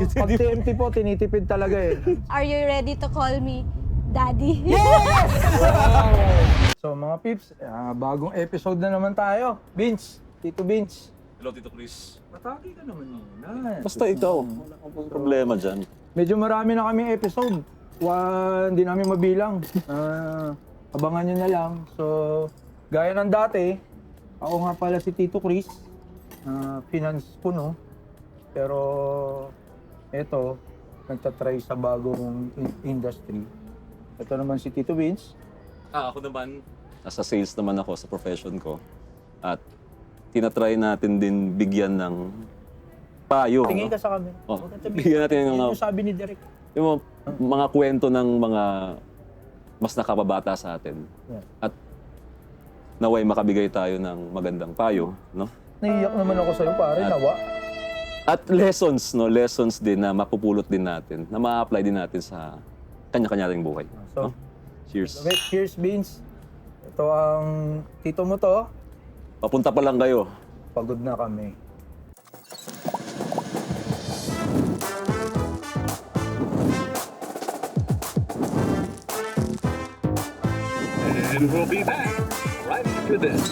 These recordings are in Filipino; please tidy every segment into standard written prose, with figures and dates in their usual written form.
Pag TMT po, tinitipid talaga eh. Are you ready to call me Daddy? So mga pips, bagong episode na naman tayo. Vince, Tito Vince. Hello, Tito Chris. Matagi ka naman muna. Basta ikaw. Wala kang problema dyan. Medyo marami na kaming episode. Hindi namin mabilang. Abangan nyo na lang. So, gaya ng dati, ako nga pala si Tito Chris. Finance puno. Pero, eto, nagtatry sa bagong industry. Ito naman si Tito Vince. Ako naman, nasa sales naman ako sa profession ko. At tinatry natin din bigyan ng payo. Tingin ka sa kami. Oh, bigyan natin ng Yung sabi ni Derek. yung mga kwento ng mga mas nakababata sa atin. Yeah. At naway makabigay tayo ng magandang payo, no? Naiiyak naman ako sa'yo, pare. Nawa. At lessons, no? Lessons din na mapupulot din natin, na ma-apply din natin sa kanya-kanya ring buhay. So, No? Cheers. okay, cheers, Vince. Ito ang tito mo to. Papunta pa lang kayo. Pagod na kami. And we'll be back right after this.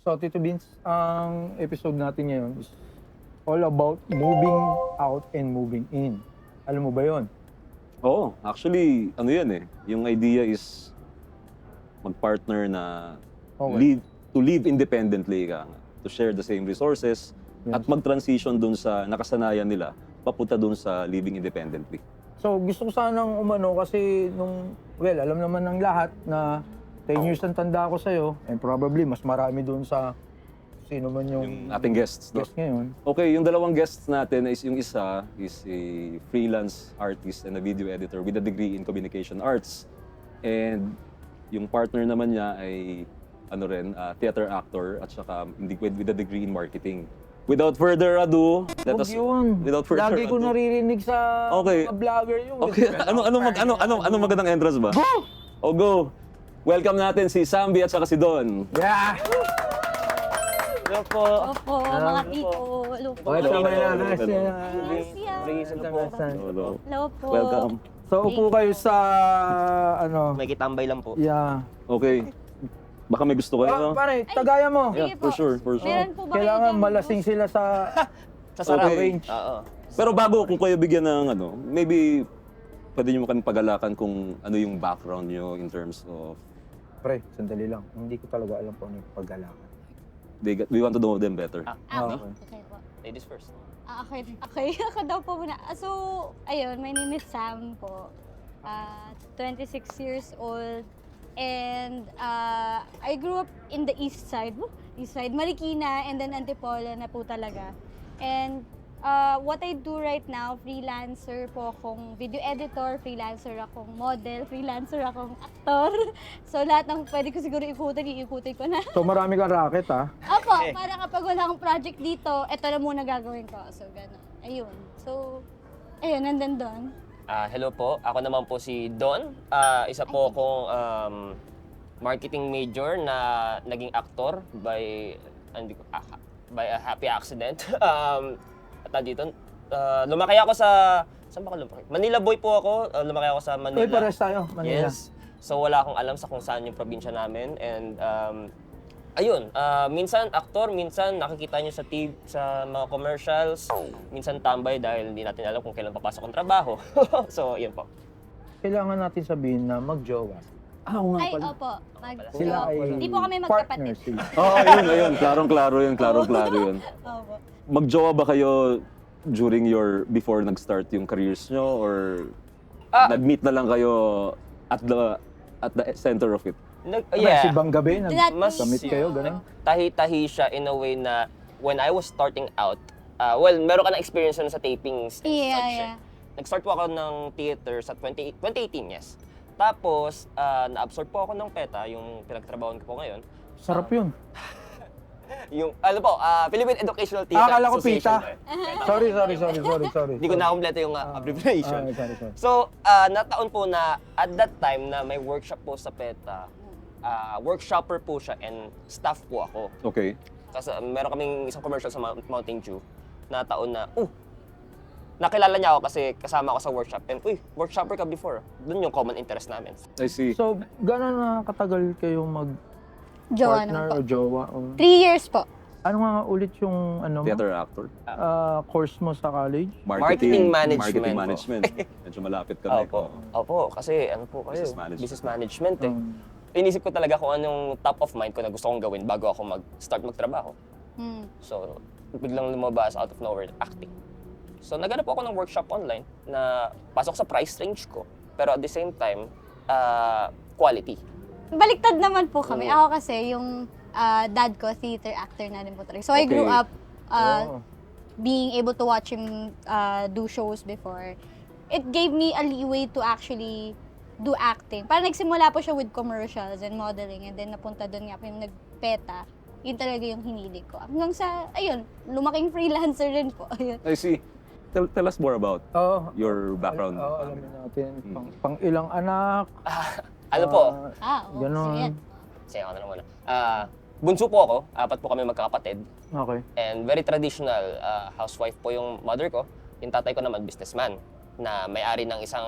So, Tito Vince, ang episode natin ngayon is all about moving out and moving in. Alam mo ba yon? Oo, actually, ano yan eh. Yung idea is mag-partner na Okay. to live independently ka nga. To share the same resources at mag-transition dun sa nakasanayan nila papunta dun sa living independently. So, gusto ko sanang umano kasi alam naman ng lahat na 10 years ang tanda ko sa'yo and probably mas marami dun sa sino man yung Yung ating guests, no? guest ngayon. Okay, yung dalawang guests natin is yung isa is a freelance artist and a video editor with a degree in communication arts. And yung partner naman niya ay theater actor at saka with a degree in marketing. Without further ado, let us without further Lagi ko ado. naririnig sa Okay. mga vlogger yun. Okay, ano magandang entrance ba? Go! O go. Welcome natin si Sambi at saka si Don. Yeah! Hello po. Opo, mga tito. Hello po. Okay, tama na. Hello. Hello po. Welcome. So, upo kayo sa, May kitambay lang po. yeah. Okay. Baka may gusto kayo. Pare, tagaya mo. Sige Yeah, for po. sure, for sure. Meron po ba kayo Kailangan dyan? malasing sila sa Sa sarap. range. Oo. Pero bago kung kayo bigyan ng maybe pwede nyo kami pagalakan kung ano yung background nyo in terms of Pre, sandali lang. Hindi ko talaga alam kung ano yung paggalakan. we want to know them better. Okay. Okay po. Ladies first. Okay. Okay. Ako daw po muna. So, ayun, my name is Sam po. 26 years old. And I grew up in the east side. East side, Marikina, and then Antipolo na po talaga. And what I do right now, freelancer po akong video editor, freelancer akong model, freelancer akong aktor. So lahat ng pwede ko siguro iikutin ko na. So, marami kang racket, ha? Opo, para kapag wala akong project dito, eto na muna gagawin ko. So, gano'n. Ayun. So, ayun, nandun doon. Hello po. Ako naman po si Don. Isa po akong marketing major na naging aktor by a happy accident. At dito, lumaki ako sa... Saan ba ako lumaki? Manila boy po ako. Lumaki ako sa Manila. Uy, pares tayo, Manila. Yes. So wala akong alam sa kung saan yung probinsya namin. And ayun, minsan aktor, minsan nakikita nyo sa TV, sa mga commercials. Minsan tambay dahil hindi natin alam kung kailan papasok ang trabaho. So, yun po. Kailangan natin sabihin na mag-jowa. Oo nga Ay, pala. opo. Sila ay Hindi po kami partner magkapatid. sila. Oo, ayun. Klarong-klaro yun. Opo. Magjowa ba kayo during before nag-start yung careers nyo or nag-meet na lang kayo at the center of it? Yeah. Si Bang Gabi, Mas- nag-commit kayo, gano'n? Tahi-tahi siya in a way na when I was starting out, meron ka na experience na sa tapings and Yeah, such. yeah. Nag-start po ako ng theater sa 2018, yes. Tapos, na-absorb po ako ng PETA, yung pinagtrabahoan ko po ngayon. Sarap yun. Yung, ano po, Philippine Educational Theater Akala ko Association. PITA. Sorry. Hindi ko na-complete yung abbreviation. Sorry. So, nataon po na at that time na may workshop po sa PETA, workshopper po siya and staff po ako. Okay. Kasi meron kaming isang commercial sa Mountain Dew na taon na, nakilala niya ako kasi kasama ako sa workshop. And, workshopper ka before. Doon yung common interest namin. I see. So, gano'n na katagal kayong Jowa naman mag-partner po. o jowa? O, 3 years po. ano nga ulit yung Theater actor. course mo sa college? Marketing management Marketing po. management. Medyo malapit kami. Opo, kasi ano po kayo? Business management. Business management eh. Inisip ko talaga kung anong top of mind ko na gusto kong gawin bago ako mag-start magtrabaho. So, biglang lumabas out of nowhere, acting. So, naghanap po ako ng workshop online na pasok sa price range ko. Pero at the same time, quality. Baliktad naman po kami. Oo. Ako kasi, yung dad ko, theater actor na din po talaga. So I grew Okay. up Oh. being able to watch him do shows before. It gave me a leeway to actually do acting. Parang nagsimula po siya with commercials and modeling and then napunta doon nga po yung nagpeta. Yun talaga yung hinilig ko. Hanggang sa, ayun, lumaking freelancer rin po. Ayun. I see. Tell us more about Oo. your background. Oo, alamin natin. Pang ilang anak. Ano po? Oo. Ganon. Sige. Sige ako na lang muna. Bunso po ako. 4 po kami magkakapatid. Okay. And very traditional housewife po yung mother ko. Yung tatay ko naman businessman na may-ari ng isang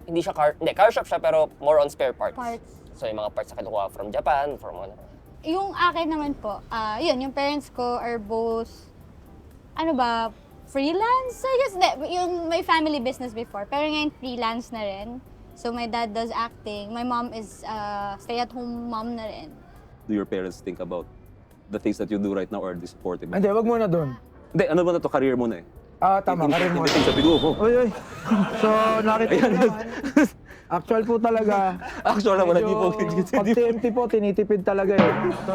hindi siya car shop siya pero more on spare parts. Parts. So yung mga parts na kinukuha from Japan, from ano. Yung akin naman po, yun, yung parents ko are both, freelance? I guess, yung may family business before, pero ngayon freelance na rin. So my dad does acting, my mom is stay-at-home mom na rin. Do your parents think about the things that you do right now or are they supportive? Hindi, wag muna doon. Hindi, ano ba na to? Career mo na eh. Tama, karin mo. Hindi things that we do. Oy. So, nakita ko naman. Actual po talaga. Actual naman, hindi po. Pag TMT po, tinitipid talaga eh. So,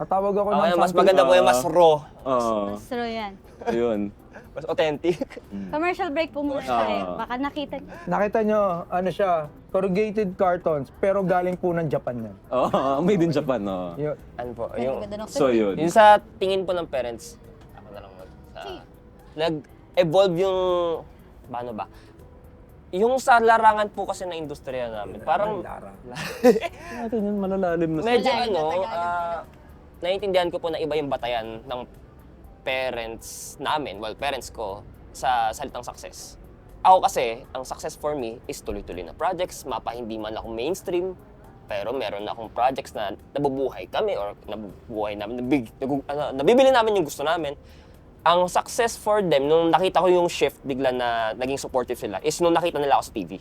tatawag ako ng Okay, mas something. maganda po yung mas raw. Oo. So yan. Ayun. Mas authentic. Commercial break po muna tayo. Baka nakita niyo. Nakita nyo, siya, corrugated cartons, pero galing po ng Japan yan. Oo, made in Japan. No? Yun. Ano po, Pero yung... ganda ng So yun. Yung sa tingin po ng parents, ako na lang nag-evolve yung, paano ba? Yung sa larangan po kasi na industriya namin, parang Natin yun, malalalim na. medyo Malalim na ano, Tagalog. naiintindihan ko po na iba yung batayan ng parents namin, well, parents ko, sa salitang success. Ako kasi, ang success for me is tuloy-tuloy na projects, hindi man ako mainstream, pero meron akong projects na nabubuhay kami or nabubuhay namin, nabibili namin yung gusto namin. Ang success for them, nung nakita ko yung shift bigla na naging supportive sila, is nung nakita nila ako sa TV.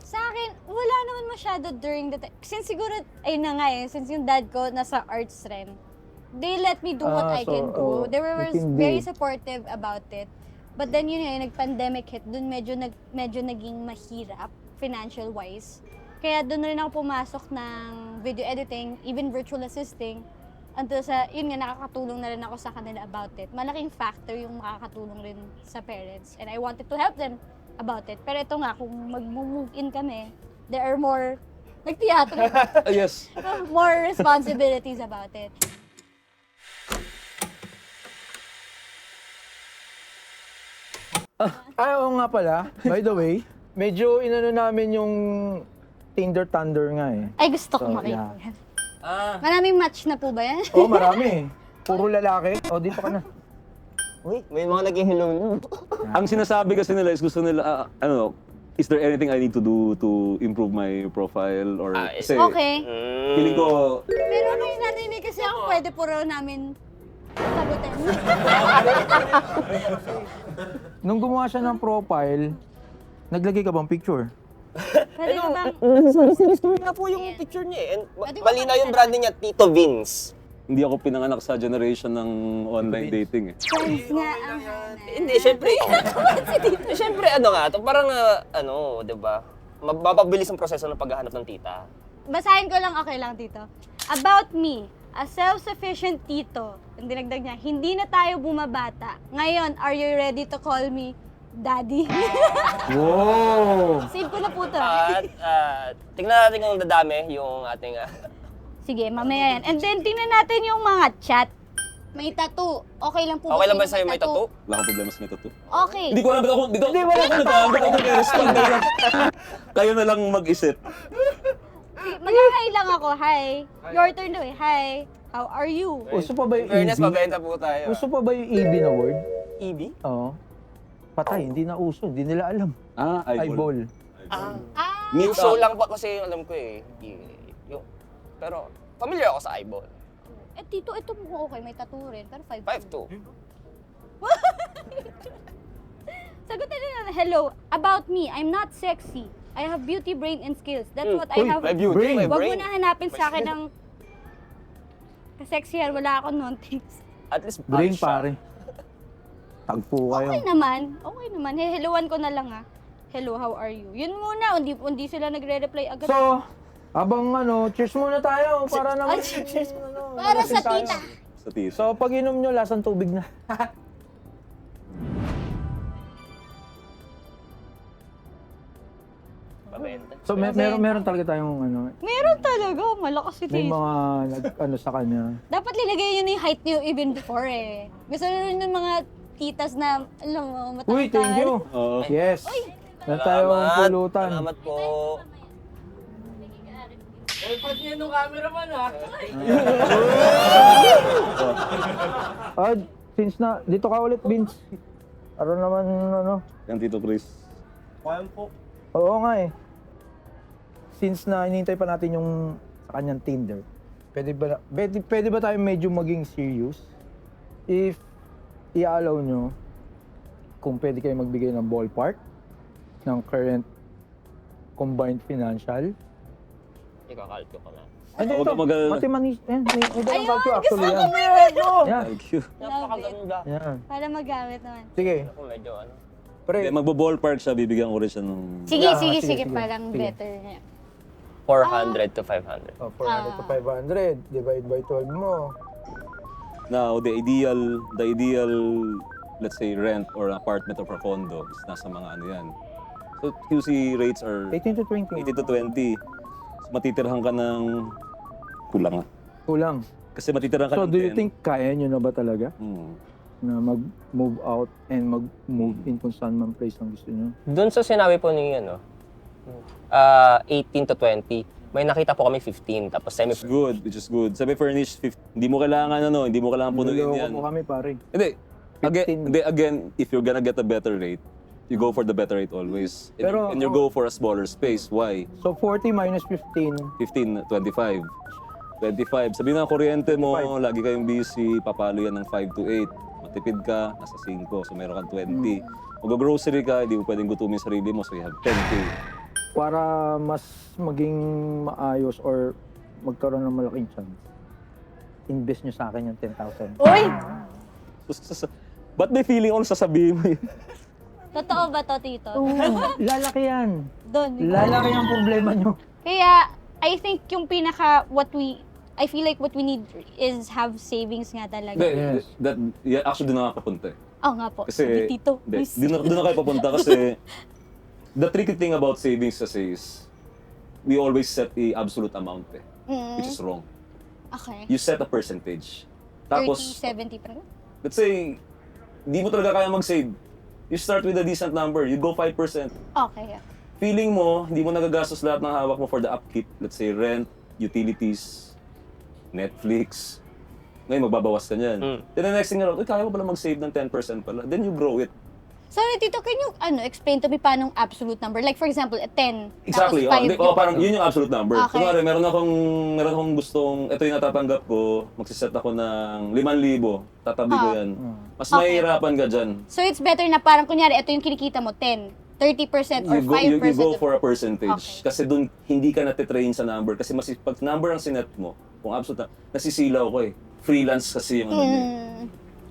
Sa akin, wala naman masyado during the time. Since siguro, ayun na nga since yung dad ko nasa arts realm, they let me do what I can do. They were very supportive about it. But then yun yung nag-pandemic hit, dun medyo naging mahirap, financial-wise. Kaya dun rin ako pumasok ng video editing, even virtual assisting. Until sa, yun nga, nakakatulong na rin ako sa kanila about it. Malaking factor yung makakatulong rin sa parents. And I wanted to help them about it. Pero ito nga, kung mag-move in kami, there are more, nag-theater, Yes. more responsibilities about it. Oo nga pala, by the way, medyo inano namin yung Tinder Thunder nga eh. Ay, gusto ko So, makita yeah. yan. Maraming match na po ba yan? Oo, marami. Puro lalaki. Dito ka na. Uy, may mga naging hello. Ang sinasabi kasi nila is gusto nila, is there anything I need to do to improve my profile? Or, kasi, Okay. feeling ko, Pero may narinig kasi ako, pwede po raw namin sagutin. Nung gumawa siya ng profile, naglagay ka bang picture? Pwede ka bang, Story nga po yung picture niya eh. And Pwede mo malinaw yung pakita branding niya, Tito Vince. hindi ako pinanganak sa generation ng online dating eh. friends nga ang hanay. Hindi, syempre. Syempre, parang, di ba? Mapabilis ang proseso ng paghahanap ng tita. Basahin ko lang, okay lang, Tito. About me, a self-sufficient tito. Ang dinagdag niya, hindi na tayo bumabata. Ngayon, are you ready to call me Daddy. Wow! Save ko na po to. At tingnan natin kung dadami yung ating... Sige, mamaya yan. And then, tingnan natin yung mga chat. May tattoo. Okay lang po okay lang ba sa'yo sa'yo may tattoo? Wala akong problema sa may tattoo. Okay. Hindi ko alam, hindi ko respond. Kayo na lang mag-isip. Mag-hi lang ako. Hi. Your turn to eh. Hi. How are you? Uso pa ba yung Fairness, EB? mabenta po tayo. Uso pa ba yung EB na word? EB? Oo. Patay, hindi na uso. Hindi nila alam. Eyeball. Ah, Meet show lang po kasi alam ko eh. Pero, familiar ako sa eyeball. eh tito, ito mo okay. May tattoo rin. Pero 5'2". 5'2". Sagutin nila, hello, about me, I'm not sexy. I have beauty, brain, and skills. That's what I Uy, have. My beauty, Brain. my Huwag brain. mo na hanapin sa akin ng kasexihan. Wala akong non-things. At least, Brain ayos siya. pare. Tagpo kayo. Okay naman. Okay naman. Helloan ko na lang ah. Hello, how are you? Yun muna. Hindi sila nagre-reply agad. So, abang cheers muna tayo para naman. cheers. Para sa tita. Sa tisa. So, pag inom nyo, lasang tubig na. Mabenta. So, meron talaga tayong Meron talaga. Malakas si may tita. mga sa kanya. Dapat linagay yun yung height niyo even before eh. Gusto rin ng mga titas na, alam mo, matangkad. Uy, thank you. Oo. Yes. Na tayong pulutan. Salamat po. Since na, dito ka ulit, Vince. Ano naman, Yan, Tito Chris. Oo nga eh. Since na inintay pa natin yung sa kanyang Tinder, pwede ba tayo medyo maging serious? If i-allow nyo, kung pwede kayo magbigay ng ballpark ng current combined financial. Ikakalto ko na. Hindi, Huwag ka mag-alala. Mathematics. Hindi Ayun, calculate actually gusto yan. ko meron. Yan. Thank you. Napakaganda. Yan. Para magamit naman. Sige. Ako medyo ano. Pre. Hindi, magbo-ballpark siya, bibigyan ko rin siya ng... Sige, Yeah, sige, sige, sige. sige. Parang Sige. better niya. 400 to 500. Oh, 400 to 500. Divide by 12 mo. Now, the ideal, let's say, rent or apartment or condo is nasa mga ano yan. So, QC rates are 18 to 20. 80 to 20. So, matitirhan ka ng... Kulang nga. Kulang. Kasi matitirhan ka So, ng do you 10. think kaya nyo na ba talaga na mag-move out and mag-move in kung saan man place ang gusto nyo? Doon sa sinabi po ni 18 to 20, may nakita po kami 15, tapos semi... Which is good. Sabi furnished, hindi mo kailangan hindi mo kailangan punuin Niloloko yan. mo kami, pare. Hindi. 15. Again, if you're gonna get a better rate, you go for the better rate always. Pero, And you go for a smaller space. Why? So, 40 minus 15. 15, 25. 25. Sabihin na kuryente mo, lagi kayong busy, papalo yan ng 5 to 8. Matipid ka, nasa 5. So, meron kang 20. Mag-grocery ka, hindi mo pwedeng gutumin sarili mo, so you have 10K. Para mas maging maayos or magkaroon ng malaking chance, invest nyo sa akin yung 10,000. Uy! Ba't may feeling ako sasabihin mo yun? Totoo ba to, tito? Lalaki yan. Doon. Lalaki ang problema nyo. Kaya, I think yung I feel like what we need is have savings nga talaga. Hindi, actually doon nakakapunta eh. Oo nga po. Kasi, Sige, tito. hindi, Please. doon na kayo papunta kasi the tricky thing about savings kasi is we always set the absolute amount which is wrong. Okay. You set a percentage. 30, Tapos, 70 pa rin? let's say, di mo talaga kaya mag-save. You start with a decent number. You go 5%. Okay. Yeah. Feeling mo, hindi mo nagagastos lahat ng hawak mo for the upkeep. Let's say, rent, utilities, Netflix. Ngayon, magbabawas ka niyan. Then the next thing around, kaya mo pala mag-save ng 10% pala. Then you grow it. Sorry, tito, can you explain to me paano absolute number? Like, for example, a 10, Exactly. tapos 5 Parang yun yung absolute number. Okay. Kunwari, meron akong gustong, ito yung natatanggap ko, magsiset ako ng 5,000, tatabi ko yan. Mas Okay. mahihirapan ka dyan. So, it's better na parang, kunyari, ito yung kinikita mo, 10, 30% or 5%. You go for a percentage. Okay. Kasi dun, hindi ka natitrain sa number. Kasi pag number ang sinet mo, kung absolute na, nasisilaw ko eh. Freelance kasi yung ano niya.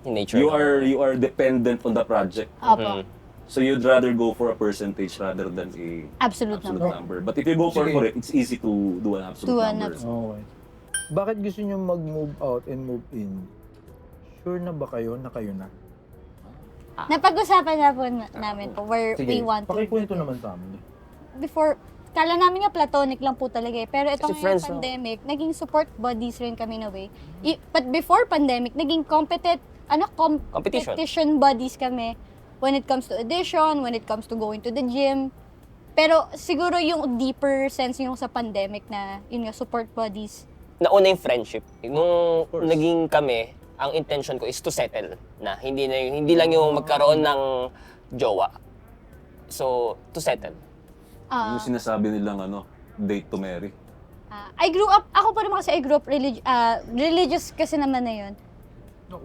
In nature. You are dependent on the project. Opo. So you'd rather go for a percentage rather than a Absolute absolute number. number. But if you go for Sige. it, it's easy to do an absolute Do an number. Okay. Bakit gusto nyo mag-move out and move in? Sure na ba kayo na kayo na? Napag-usapan na po namin po where we want to. pakikwento naman sa amin. Before, kala namin nga platonic lang po talaga eh. Pero itong Kasi friends, no? pandemic, naging support buddies rin kami in a way. But before pandemic, naging competition buddies kami when it comes to audition, when it comes to going to the gym. Pero siguro yung deeper sense yung sa pandemic na yun nga, support buddies. Nauna yung friendship. Nung naging kami, ang intention ko is to settle na. Hindi lang yung magkaroon ng jowa. So, to settle. Ah, Yung sinasabi nilang date to marry. I grew up, ako pa naman kasi I grew up religious kasi naman na yun.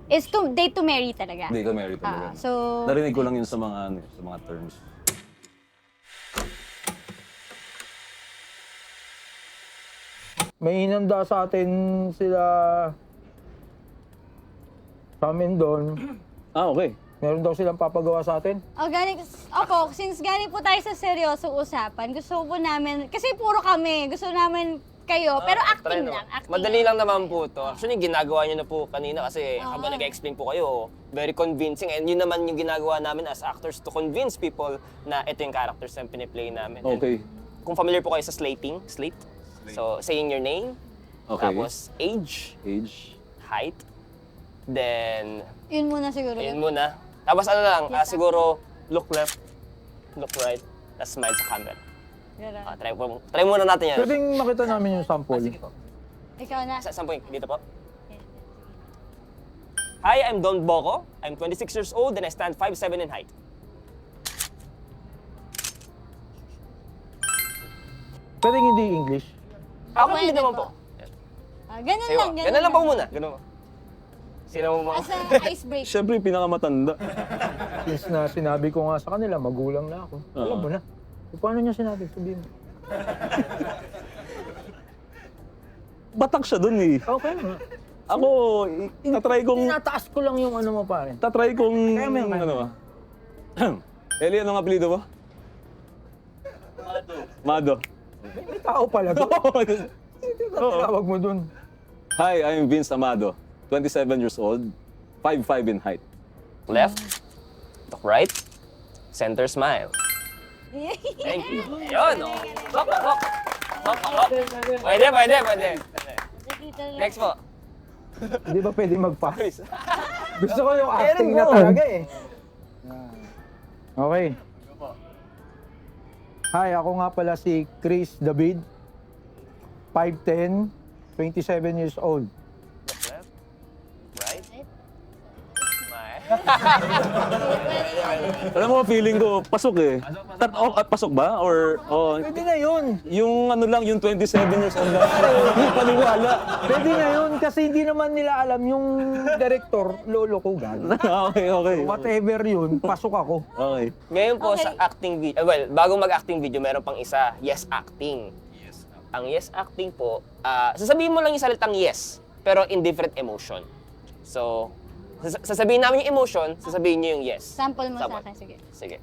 Is to date to marry talaga. Date to marry talaga. So, Narinig ko lang yun sa mga terms. May inanda sa atin sila sa amin doon. Okay. Meron daw silang papagawa sa atin. since galing po tayo sa seryosong usapan, gusto po namin, kasi puro kami, gusto namin kayo, pero acting Try lang, naman. acting Madali lang. lang naman po to. Actually, ginagawa nyo na po kanina kasi habang nag-explain po kayo, very convincing. And yun naman yung ginagawa namin as actors to convince people na ito yung characters na piniplay namin. And Okay. kung familiar po kayo sa slate. So, saying your name, Okay. tapos age, Age. height, then Yun muna siguro. yun muna. Tapos ano lang, siguro look left, look right, tapos smile sa camera. Ganun. Try muna natin yan. Pwedeng makita namin yung sample. Sige po. Ikaw na. Saan po yung- dito po? Hi, I'm Don Boco. I'm 26 years old and I stand 5'7" in height. Pwedeng hindi English. Ako Pwede hindi naman po. po. Ganun Sayo, lang, ganun lang po muna. Ganun po. Sino mo As a icebreaker. Siyempre, yung pinakamatanda. Since na sinabi ko nga sa kanila, magulang na ako. Alam mo na. So, paano niya sinabi? Sabihin mo. Batak siya dun eh. Okay nga. Ako, tatry kong... Tinataas ko lang yung ano mo pare. Tatry kong... Kaya mo yan, kaya mo. Eli, anong apelido mo? Mado. May tao pala doon. Tawag mo doon. Hi, I'm Vince Amado. 27 years old. 5'5" in height. Left, look right, center smile. Thank you. Yun, oh. Hop. Pwede. Next po. Hindi ba pwede mag-pass? Gusto ko yung acting na talaga eh. Okay. Hi, ako nga pala si Chris David. 5'10", 27 years old. Look left, right, smile. Alam mo, feeling ko, pasok eh. Pasok ba? Or, Pwede na yun. yung ano lang, yung 27 years old lang. Hindi paniwala. Pwede na yun kasi hindi naman nila alam yung director, lolo ko gano'n. Okay. Whatever yun, pasok ako. Okay. Ngayon po Okay. sa acting video, bago mag-acting video, meron pang isa, yes acting. Ang yes acting po, sasabihin mo lang yung salitang yes, pero in different emotion. So, sasabihin namin yung emotion, sasabihin niyo yung yes. Sample mo sa Sample. akin, sige. Sige.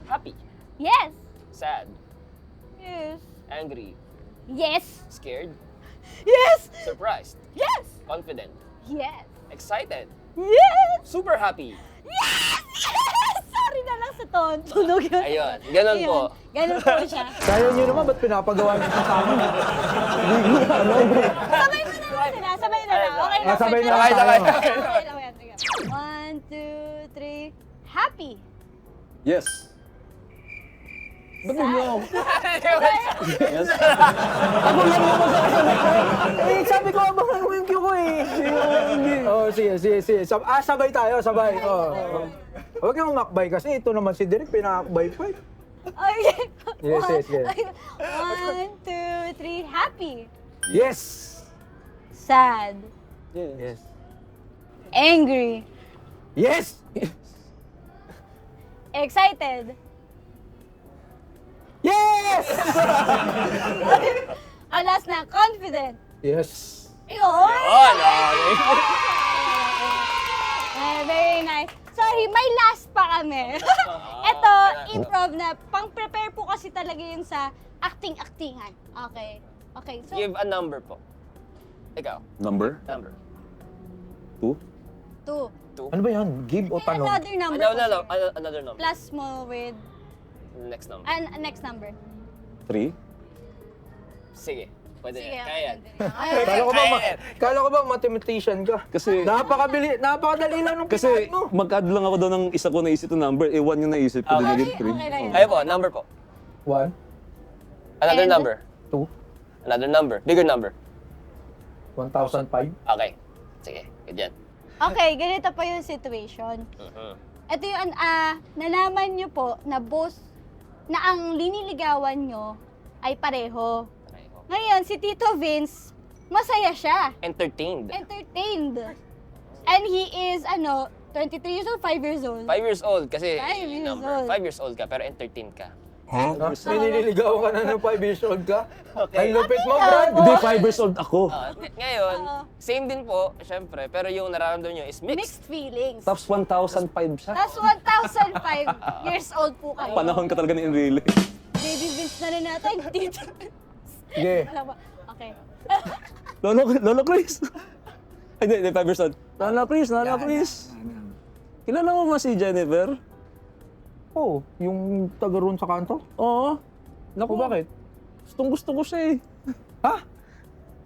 Happy, Yes! sad, Yes! angry, Yes! scared, Yes! surprised, Yes! confident, Yes! excited, Yes! super happy. Yes! Sorry na lang sa ton. Tunog yun. Ayun, ganun po. Ganun po siya. Kaya nyo naman, ba't pinapagawa nyo sa amin? Sabay mo na lang sila. Sabay na lang. Okay na. Sabay na lang tayo. Okay lang yan. Sige. 1, 2, 3. Happy. Yes. Ba't mo ako? Yes. Eh, sabi ko, abangan mo yung cue ko eh. Oh, sige. Sabay tayo, sabay. Oh. Huwag kang umakbay kasi ito naman si Derek, pinakakbay pa eh. Okay. Yes. 1, 2, 3. Happy. Yes! Sad. Yes. Angry. Yes! Excited. Yes! Last na. Confident. Yes. Yun. Very nice. Sorry, may last pa kami. Ito, improv na. Pang-prepare po kasi talaga yun sa acting-actingan. Okay. So, Give a number po. Ikaw, Number? number. 2? 2. 2. Ano ba yan? Give o tanong? Another number po, sir. Another number. Plus mo with Next number. next number. 3? Sige. Pwede Sige, yan. Kaya yan. Kala ko ba mathematician ka? Kasi, Napakadali lang nung kasi pinag mo. mag-add lang ako doon ng isa ko naisip na number, 1 yung naisip ko, Okay. dinagin 3. Okay lang yun. Kayo po, number po. 1, Another And- number. 2, Another number. Bigger number. 1,005. Okay. Sige. Ganyan. Okay, ganito pa yung situation. Ito yung, nalaman nyo po na na ang liniligawan nyo ay pareho. Ngayon, si Tito Vince, masaya siya. Entertained. Entertained. And he is, 23 years old, 5 years old. 5 years old kasi 5 years number. old. 5 years old ka pero entertained ka. May nililigaw ka na ng 5 years old ka? Ang lupit mo, Brad! Hindi, 5 years old ako. Ngayon, Oo. same din po, syempre, pero yung nararamdaman nyo is mixed. Mixed feelings. Tapos 1,005 siya. Tapos 1,005 years old po kayo. Panahon ka talaga ni Enrile. Baby Vince na rin natin, Tito. Sige. Alam mo, okay. Lolo Chris. Ay, hindi, 5 years old. Lolo Chris. Kilala mo ba si Jennifer? Oo, yung taga roon sa kanto? Oo. Naku, bakit? Gustong gusto ko siya eh. Ha?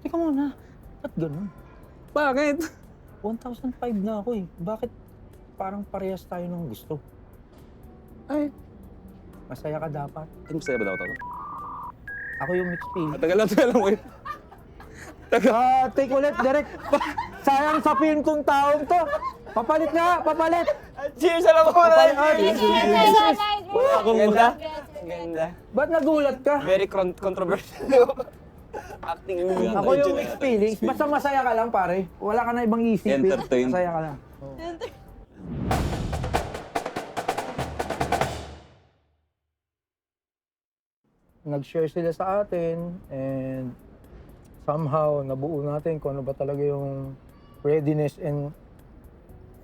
Teka muna. Ba't ganun? Bakit? 1,005 na ako eh. Bakit parang parehas tayo ng gusto? Ay, Masaya ka dapat. ano masaya ba daw ito? Ako yung mixed feeling. Tagal lang, wait. Take ulit, direct. Sayang sa film tong taong to. Papalit nga, papalit. Cheers! Alam mo Papalit. Wala akong Ganda. Ganda. Ba't nagulat ka? Very controversial. Acting mo. Ako yung mixed feelings. Basta masaya ka lang, pare. Wala ka na ibang isipin. Entertain. Masaya ka lang. Nag-share sila sa atin and somehow nabuo natin kung ano ba talaga yung readiness and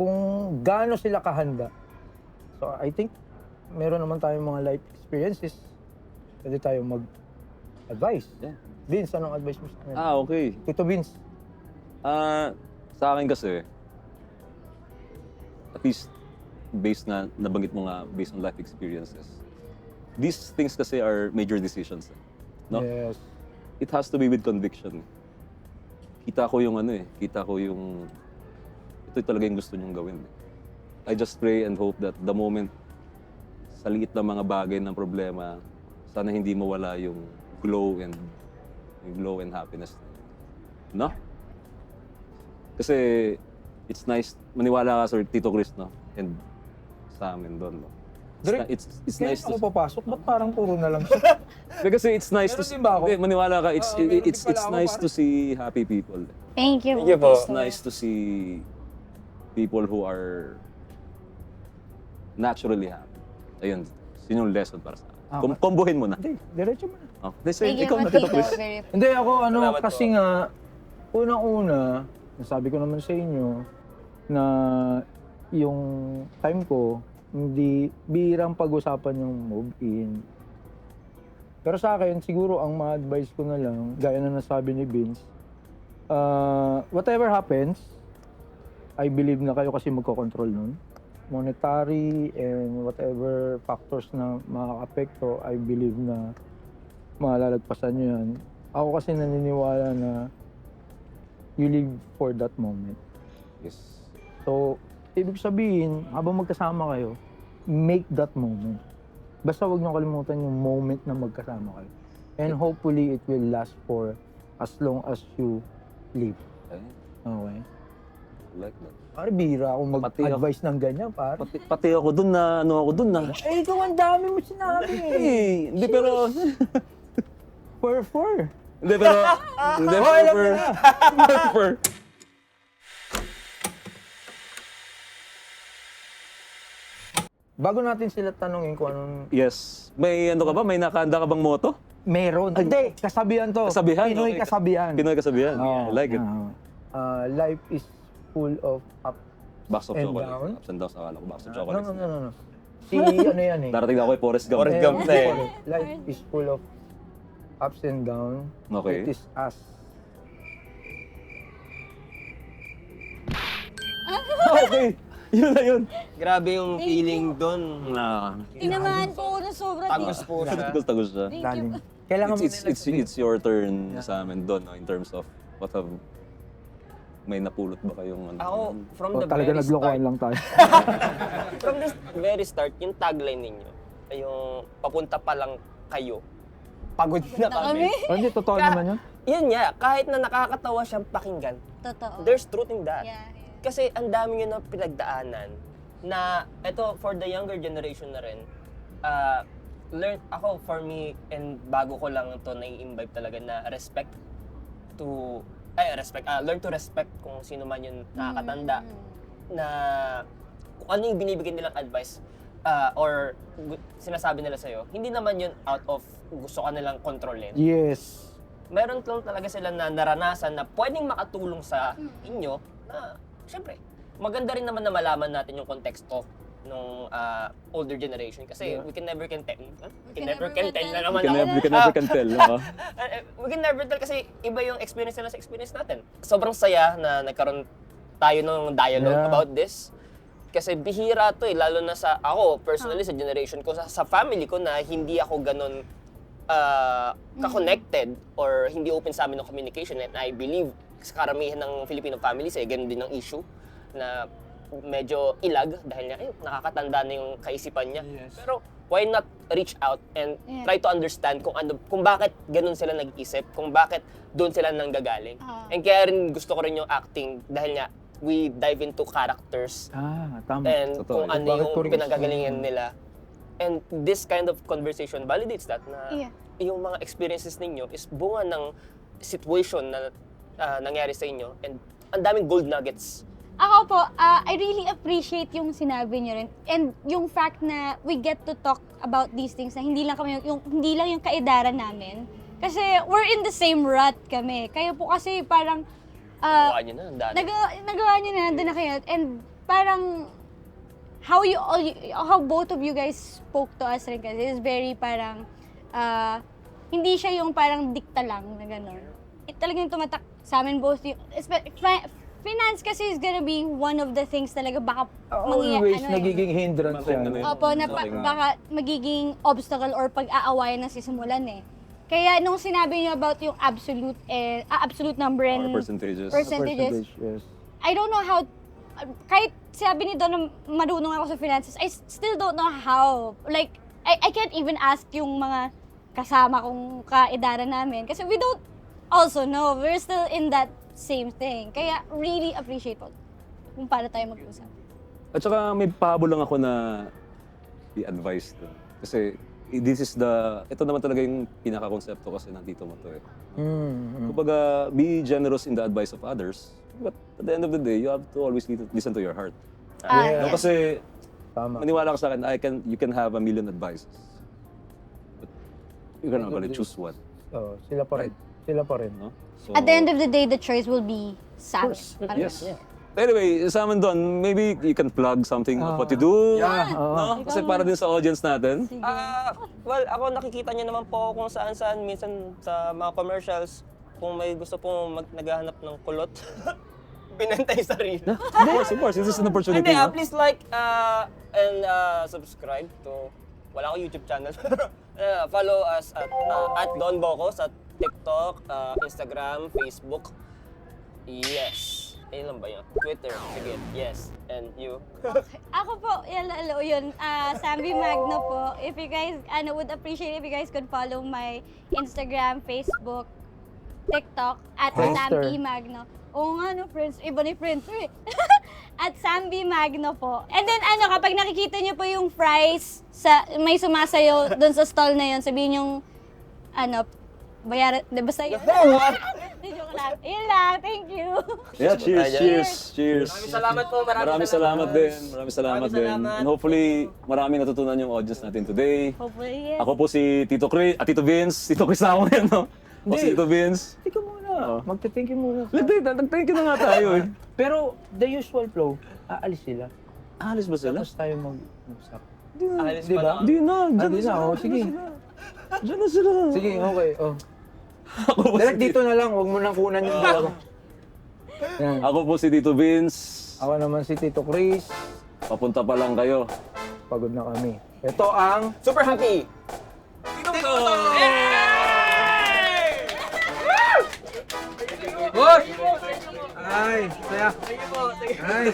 kung gaano sila kahanda. So I think meron naman tayong mga life experiences. Pwede tayo mag-advise. Yeah. Vince, anong advice mo sa kanya? Okay. Tito Vince. Sa akin kasi, at least based na nabanggit mo nga based on life experiences. These things kasi are major decisions. No? Yes. It has to be with conviction. Kita ko yung kita ko yung ito talaga yung gusto nyong gawin. I just pray and hope that the moment sa liit na mga bagay ng problema, sana hindi mawala yung glow and happiness. No? Kasi it's nice, maniwala ka Sir Tito Chris, no? And sa amin doon, no? It's Kaya nice ako to... papasok, ba't parang puro na lang siya? Kasi it's nice to... Meron din ba ako? Hindi, maniwala ka, it's Meron din it's pala it's ako, nice pare. to see happy people. Thank you. Thank you po. It's nice to see people who are naturally happy. Ayun, yun yung lesson para sa akin. Kombohin mo na. Hindi, diretso mo na. Oh, let's say, Thank you ikaw po, na, Tito Tito. Chris. Very Hindi, ako Salamat kasi po. nga, unang-una, nasabi ko naman sa inyo na yung time ko, hindi bihirang pag-usapan yung move in. Pero sa akin, siguro ang ma-advise ko na lang, gaya na nasabi ni Vince, whatever happens, I believe na kayo kasi magkocontrol nun. Monetary and whatever factors na makaka-apekto, I believe na malalagpasan nyo yan. Ako kasi naniniwala na you live for that moment. Yes. So, ibig sabihin, habang magkasama kayo, make that moment. Basta huwag niyo kalimutan yung moment na magkasama kayo. And hopefully, it will last for as long as you live. Ay, Okay? I like that. Pare, bihira akong mag-advise ng ganyan, pare. Pati ako dun na, ako dun na. Eh, ikaw ang dami mo sinabi eh. Eh, hindi pero... For. Hindi pero... Hindi Oh, alam pero... mo na. For... Bago natin sila tanongin kung anong... Yes. May ano ka ba? May nakahanda ka bang moto? Meron. Hindi, kasabihan to. Kasabihan? Pinoy Okay. kasabihan. Pinoy kasabihan. Oo. I like it. Life is full of up. Box of And chocolate. down? Ups and downs. Akala ko box of No, chocolates. no. Si ano yan eh. Darating ako kay Forrest Gump. Forrest Gump na eh. Life is full of ups and downs. Okay. It is us. Okay. Yun na yun. Grabe yung Thank feeling doon. Tinamahan po ako ng sobra. Tagos po siya. Tagos siya. Thank you. Lalim. Kailangan mo It's your turn sa amin doon, no, in terms of what have may napulot ba kayong ano? Ako, from Oh, the talaga very naglokohan start, lang tayo. from the very start, yung tagline ninyo, ay yung papunta pa lang kayo, pagod na kami. Oh, hindi, totoo Ka- naman yun. Yun nga, kahit na nakakatawa siyang pakinggan, Totoo. there's truth in that. Yeah. Kasi ang dami yun na pinagdaanan na ito for the younger generation na rin, learn ako for me and bago ko lang to nai-imbibe talaga na learn to respect kung sino man yung nakakatanda na kung ano yung binibigyan nilang advice or sinasabi nila sa'yo, hindi naman yun out of gusto ka nilang kontrolin. Yes. Meron lang talaga sila na naranasan na pwedeng makatulong sa inyo na, syempre, maganda rin naman na malaman natin yung konteksto nung older generation kasi we can never can tell. We can never can tell na naman ako. We can never can tell. No? We can never tell kasi iba yung experience nila sa experience natin. Sobrang saya na nagkaroon tayo ng dialogue Yeah. about this. Kasi bihira to lalo na sa ako, personally, sa generation ko, sa family ko na hindi ako ganun ka-connected or hindi open sa amin ng communication. And I believe sa karamihan ng Filipino families, ganun din ang issue na medyo ilag dahil niya, nakakatanda na yung kaisipan niya. Pero why not reach out and try to understand kung bakit ganun sila nag-isip, kung bakit doon sila nanggagaling. And kaya rin gusto ko rin yung acting dahil nga we dive into characters Tama. and Totoo. kung ano Bakit yung ko rin pinanggagalingan nila. And this kind of conversation validates that na yung mga experiences ninyo is bunga ng situation na nangyari sa inyo and ang daming gold nuggets. Ako po, I really appreciate yung sinabi niyo rin. And yung fact na we get to talk about these things na hindi lang yung kaedaran namin. Kasi we're in the same rut kami. Kayo po kasi parang Nagawa nyo na, ang dami. nagawa niyo na, nandun na kayo. And parang how both of you guys spoke to us rin kasi is very parang hindi siya yung parang dikta lang na gano'n. Talagang tumatak sa amin both yung finance kasi is gonna be one of the things talaga baka Always nagiging hindrance Malaking ano yan. yun. Opo, na baka magiging obstacle or pag-aawayan na sisimulan eh. Kaya nung sinabi niyo about yung absolute number Or and percentages. percentages, Yes. I don't know how, kahit sabi ni Don na marunong ako sa finances, I still don't know how. Like, I can't even ask yung mga kasama kong kaedaran namin kasi we don't also know. We're still in that same thing. Kaya really appreciate po kung paano tayo mag-usap. At saka may pahabol lang ako na i-advise doon. Kasi ito naman talaga yung pinaka-konsepto kasi nandito mo to eh. Kumbaga, be generous in the advice of others. But at the end of the day, you have to always listen to your heart. No, Yes. kasi Tama. maniwala ka sa akin, you can have a million advices. But you're gonna choose one. Oh, sila pa rin. Sila pa rin. No? So, At the end of the day, the choice will be sa amin. Parang yes. ganun. Anyway, sa amin doon, maybe you can plug something of what you do. No? Kasi para din sa audience natin. Well, ako nakikita niyo naman po kung saan-saan, minsan sa mga commercials, kung may gusto pong naghahanap ng kulot, binenta yung sarili. Of course, this is an opportunity. Hindi, no? please like and subscribe to, wala akong YouTube channel. Follow us at Don Boco sa TikTok, Instagram, Facebook. Yes. Ayun lang ba yun? Twitter, sige. Yes. And you? Ako po, yun, Samby Magno po. If you guys, would appreciate if you guys could follow my Instagram, Facebook, TikTok, at Friendster. Samby Magno. Oo nga, no, friends. Iba ni friends eh. At Samby Magno po. And then, kapag nakikita niyo po yung fries, may sumasayo doon sa stall na yun, sabihin yung, bayaran, basta yun. Joke lang. Yun lang, thank you. Yeah, cheers. Maraming salamat po. Maraming salamat din. And hopefully, maraming natutunan yung audience natin today. Hopefully, yes. Ako po si Tito Chris, Tito Vince. Tito Chris na ako ngayon, no? O si Tito Vince. Ikaw muna. Magte-thank you muna. Thank you na nga tayo eh. Pero the usual flow, aalis sila. Alis ba sila? Tapos tayo mag-usap. Alis Di pa ba? lang. Hindi na. Hindi na, sige. Diyan na sila. Sige, okay. Oh. Ako po, Direct dito na lang, huwag mo nang kunan yung dalawa. Yan. Ako po si Tito Vince. Ako naman si Tito Chris. Papunta pa lang kayo. Pagod na kami. Ito ang Super happy! Boss! Ay, saya. Ay.